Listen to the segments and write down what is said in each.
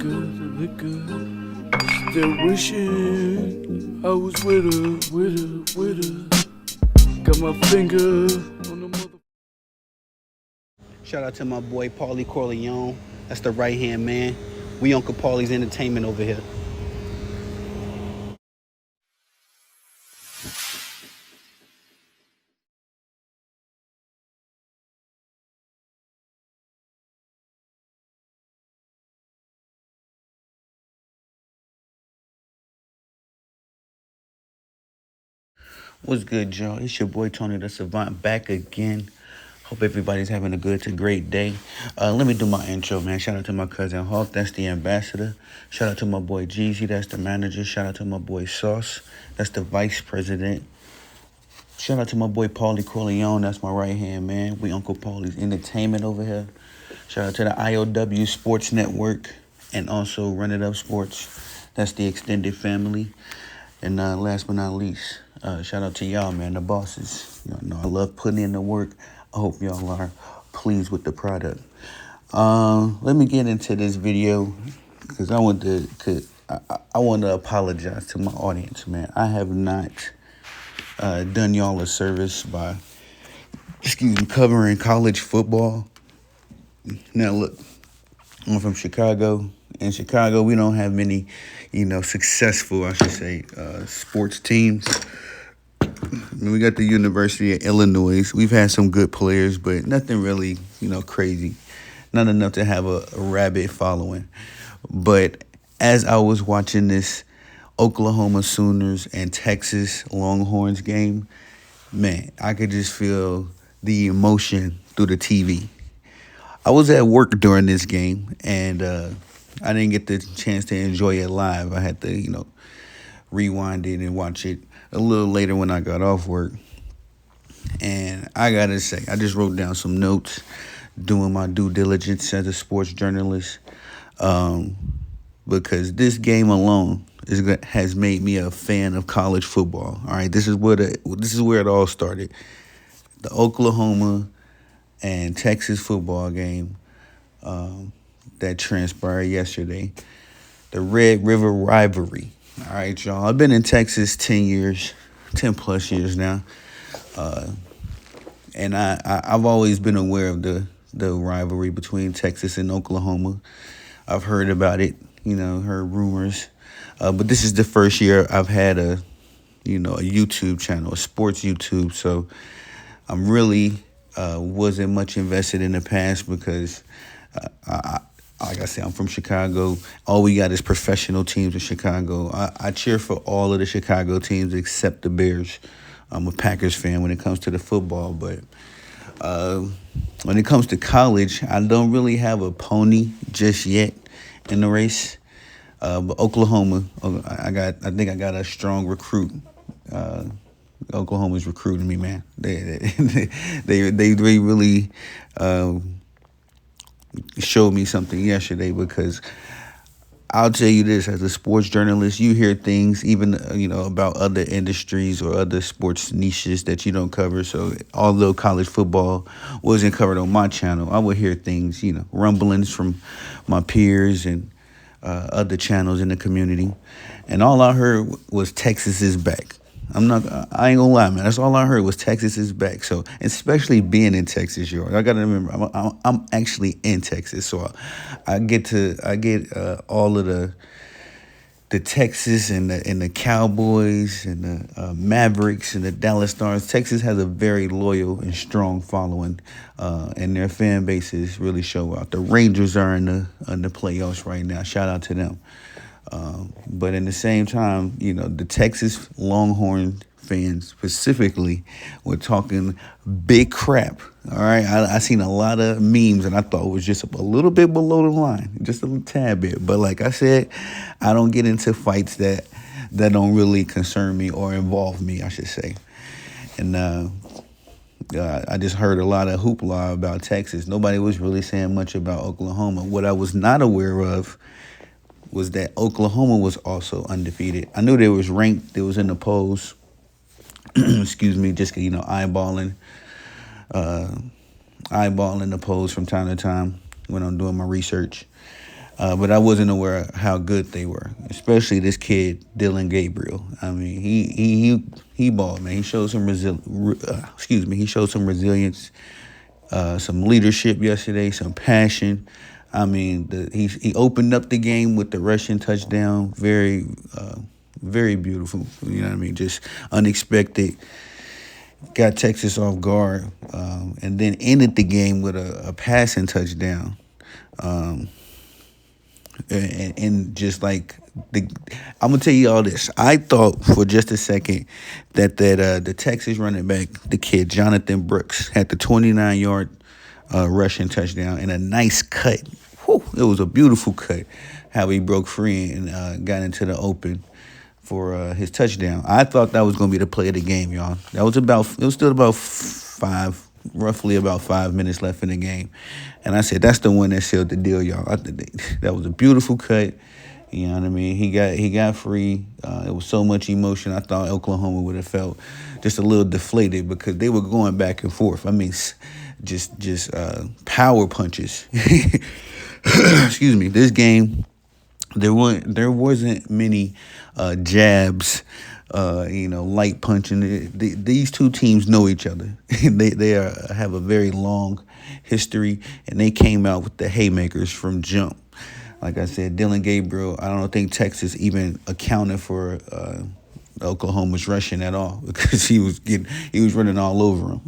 liquor. Still wishing I was with her. Got my finger on the mother. Shout out to my boy Paulie Corleone. That's the right hand man. We Uncle Paulie's Entertainment over here. What's good, y'all? It's your boy Tony the Savant back again. Hope everybody's having a good to great day. Let me do my intro, man. Shout out to my cousin Hawk, that's the ambassador. Shout out to my boy Jeezy, that's the manager. Shout out to my boy Sauce, that's the vice president. Shout out to my boy Paulie Corleone, that's my right hand man. We Uncle Paulie's Entertainment over here. Shout out to the IOW Sports Network and also Run It Up Sports. That's the extended family. And last but not least, shout out to y'all, man, the bosses. Y'all know I love putting in the work. I hope y'all are pleased with the product. Let me get into this video because I want to apologize to my audience, man. I have not done y'all a service by, covering college football. Now, look, I'm from Chicago. In Chicago, we don't have many, successful, sports teams. We got the University of Illinois. We've had some good players, but nothing really, crazy. Not enough to have a rabid following. But as I was watching this Oklahoma Sooners and Texas Longhorns game, man, I could just feel the emotion through the TV. I was at work during this game, and I didn't get the chance to enjoy it live. I had to, rewind it and watch it a little later when I got off work. And I got to say, I just wrote down some notes, doing my due diligence as a sports journalist, because this game alone has made me a fan of college football. All right, this is where it all started. The Oklahoma and Texas football game that transpired yesterday. The Red River rivalry. All right, y'all. I've been in Texas 10 plus years now. And I've always been aware of the rivalry between Texas and Oklahoma. I've heard about it, heard rumors. But this is the first year I've had a YouTube channel, a sports YouTube. So I'm really wasn't much invested in the past because like I said, I'm from Chicago. All we got is professional teams in Chicago. I cheer for all of the Chicago teams except the Bears. I'm a Packers fan when it comes to the football, but when it comes to college, I don't really have a pony just yet in the race. But Oklahoma, I think I got a strong recruit. Oklahoma's recruiting me, man. They really showed me something yesterday, because I'll tell you this, as a sports journalist, you hear things even, about other industries or other sports niches that you don't cover. So although college football wasn't covered on my channel, I would hear things, rumblings from my peers and other channels in the community. And all I heard was Texas is back. I ain't gonna lie, man. That's all I heard was Texas is back. So, especially being in Texas, I gotta remember, I'm actually in Texas, so I get all of the Texas and the Cowboys and the Mavericks and the Dallas Stars. Texas has a very loyal and strong following, and their fan bases really show out. The Rangers are in the playoffs right now. Shout out to them. But in the same time, the Texas Longhorn fans specifically were talking big crap. All right. I seen a lot of memes and I thought it was just a little bit below the line, just a little tad bit. But like I said, I don't get into fights that don't really concern me or involve me, I should say. And I just heard a lot of hoopla about Texas. Nobody was really saying much about Oklahoma. What I was not aware of was that Oklahoma was also undefeated. I knew they was ranked. They was in the polls. Excuse me, just eyeballing the polls from time to time when I'm doing my research. but I wasn't aware of how good they were, especially this kid Dylan Gabriel. I mean, he balled, man. He showed some he showed some resilience, some leadership yesterday, some passion. I mean, he opened up the game with the rushing touchdown. Very beautiful. You know what I mean? Just unexpected. Got Texas off guard, and then ended the game with a passing touchdown. And just like I'm gonna tell you all this. I thought for just a second that the Texas running back, the kid Jonathan Brooks, had the 29-yard rushing touchdown and a nice cut. Whew, it was a beautiful cut. How he broke free and got into the open for his touchdown. I thought that was gonna be the play of the game, y'all. It was still about roughly about 5 minutes left in the game. And I said, that's the one that sealed the deal, y'all. That was a beautiful cut. You know what I mean? He got free. It was so much emotion. I thought Oklahoma would have felt just a little deflated because they were going back and forth. I mean, just power punches. Excuse me. This game, there wasn't many jabs, light punching. These two teams know each other. They have a very long history, and they came out with the haymakers from jump. Like I said, Dylan Gabriel, I don't think Texas even accounted for Oklahoma's rushing at all because he was running all over them,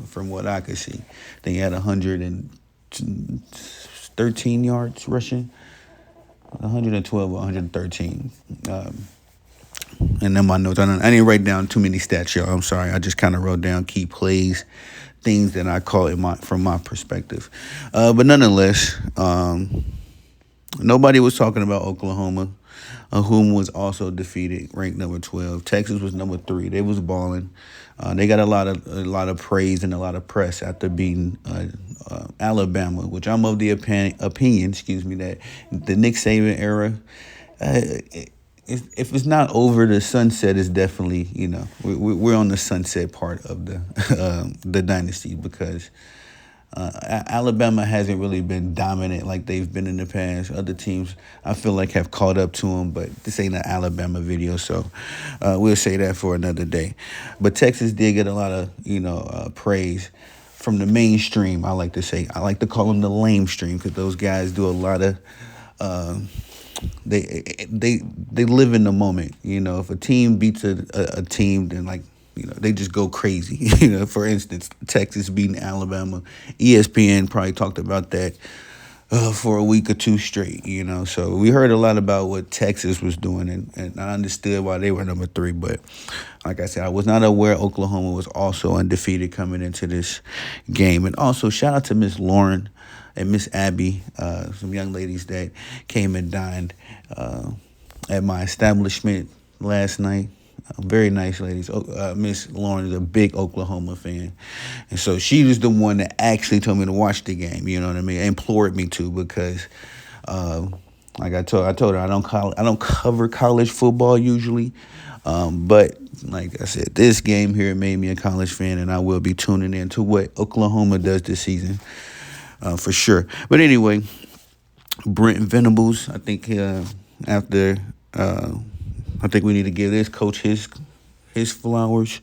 from what I could see. I think he had 113 yards rushing. 112 or 113. And then my notes, I didn't write down too many stats, y'all. I'm sorry. I just kind of wrote down key plays, things that I caught from my perspective. But nonetheless, nobody was talking about Oklahoma, whom was also defeated, ranked number 12. Texas was number 3. They was balling. They got a lot of praise and a lot of press after beating Alabama, which I'm of the opinion, that the Nick Saban era, if it's not over, the sunset is definitely, we're on the sunset part of the dynasty because Alabama hasn't really been dominant like they've been in the past. Other teams, I feel like, have caught up to them, but this ain't an Alabama video, so we'll say that for another day. But Texas did get a lot of, praise from the mainstream, I like to say. I like to call them the lame stream because those guys do a lot of they live in the moment. If a team beats a team, then they just go crazy. For instance, Texas beating Alabama. ESPN probably talked about that for a week or two straight. So we heard a lot about what Texas was doing, and I understood why they were number 3. But like I said, I was not aware Oklahoma was also undefeated coming into this game. And also, shout out to Miss Lauren and Miss Abby, some young ladies that came and dined at my establishment last night. Very nice ladies. Miss Lauren is a big Oklahoma fan, and so she was the one that actually told me to watch the game. You know what I mean? Implored me to because, like I told her, I don't cover college football usually, but like I said, this game here made me a college fan, and I will be tuning in to what Oklahoma does this season, for sure. But anyway, Brent Venables, I think after. I think we need to give this coach his flowers,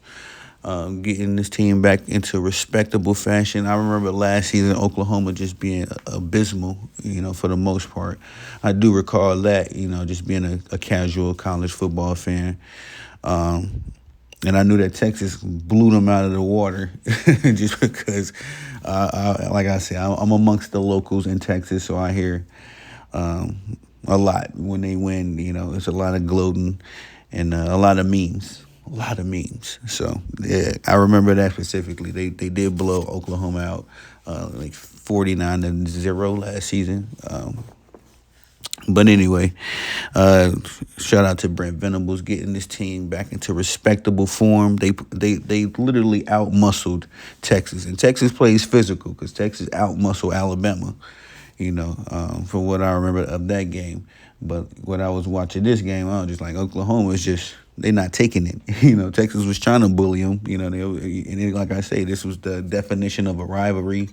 getting this team back into respectable fashion. I remember last season Oklahoma just being abysmal, for the most part. I do recall that, just being a casual college football fan. And I knew that Texas blew them out of the water just because, like I said, I'm amongst the locals in Texas, so I hear a lot when they win. It's a lot of gloating and a lot of memes. So yeah, I remember that specifically. They did blow Oklahoma out, 49-0 last season. But anyway, shout out to Brent Venables getting this team back into respectable form. They literally out-muscled Texas, and Texas plays physical because Texas out-muscled Alabama. From what I remember of that game. But when I was watching this game, I was just like, Oklahoma is just, they're not taking it. Texas was trying to bully them. And like I say, this was the definition of a rivalry.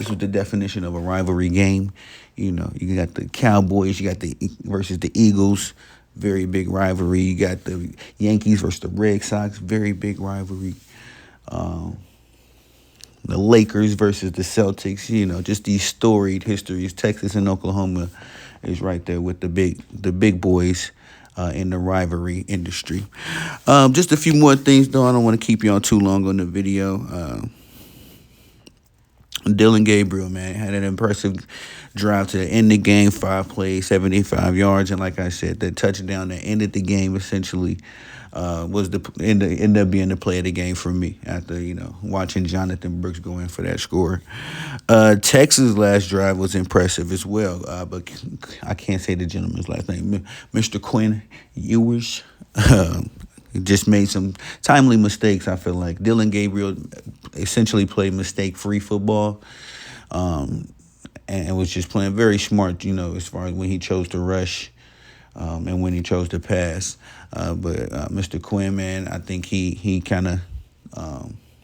This was the definition of a rivalry game. You know, you got the Cowboys, you got the versus the Eagles, very big rivalry. You got the Yankees versus the Red Sox, very big rivalry. The Lakers versus the Celtics, you know, just these storied histories. Texas and Oklahoma is right there with the big boys in the rivalry industry. Just a few more things, though. I don't want to keep you on too long on the video. Dillon Gabriel, man, had an impressive drive to end the game, 5 plays, 75 yards, and like I said, the touchdown that ended the game essentially was ended up being the play of the game for me after, you know, watching Jonathan Brooks go in for that score. Texas' last drive was impressive as well, but I can't say the gentleman's last name, Mr. Quinn Ewers. Just made some timely mistakes, I feel like. Dillon Gabriel essentially played mistake-free football and was just playing very smart, you know, as far as when he chose to rush and when he chose to pass. But Mr. Quinn, man, I think he kind of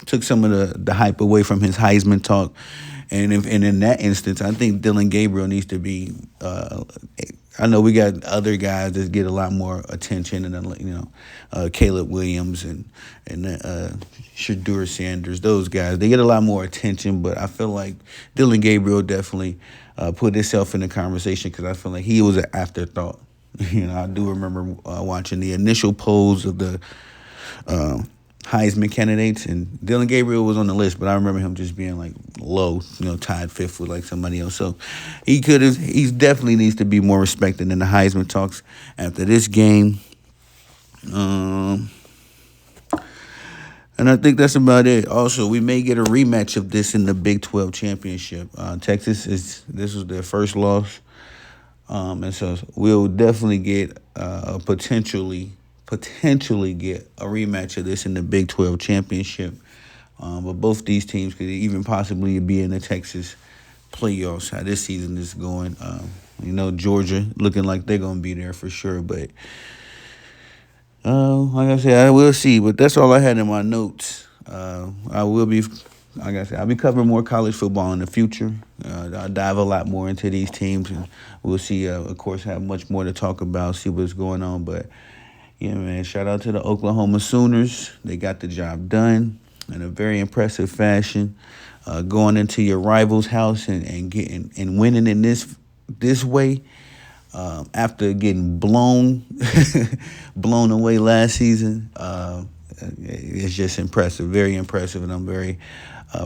took some of the hype away from his Heisman talk. And in that instance, I think Dillon Gabriel needs to be I know we got other guys that get a lot more attention, and you know, Caleb Williams and Shadur Sanders. Those guys, they get a lot more attention. But I feel like Dillon Gabriel definitely put himself in the conversation because I feel like he was an afterthought. You know, I do remember watching the initial polls of the Heisman candidates, and Dillon Gabriel was on the list, but I remember him just being like low, you know, tied fifth with like somebody else. So he definitely needs to be more respected in the Heisman talks after this game. And I think that's about it. Also, we may get a rematch of this in the Big 12 championship. This was their first loss. And so we'll definitely get potentially get a rematch of this in the Big 12 championship. But both these teams could even possibly be in the Texas playoffs, how this season is going. You know, Georgia looking like they're going to be there for sure. But like I said, I will see. But that's all I had in my notes. I'll be covering more college football in the future. I'll dive a lot more into these teams, and we'll see. Of course, have much more to talk about, see what's going on. But yeah, man, shout out to the Oklahoma Sooners. They got the job done in a very impressive fashion. Going into your rival's house and winning in this way. After getting blown away last season, it's just impressive, very impressive, and I'm very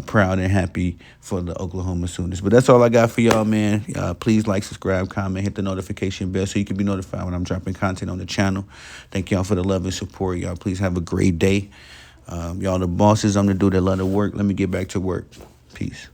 proud and happy for the Oklahoma Sooners. But that's all I got for y'all, man. Please like, subscribe, comment, hit the notification bell so you can be notified when I'm dropping content on the channel. Thank y'all for the love and support. Y'all, please have a great day. Y'all the bosses. I'm the dude that love to work. Let me get back to work. Peace.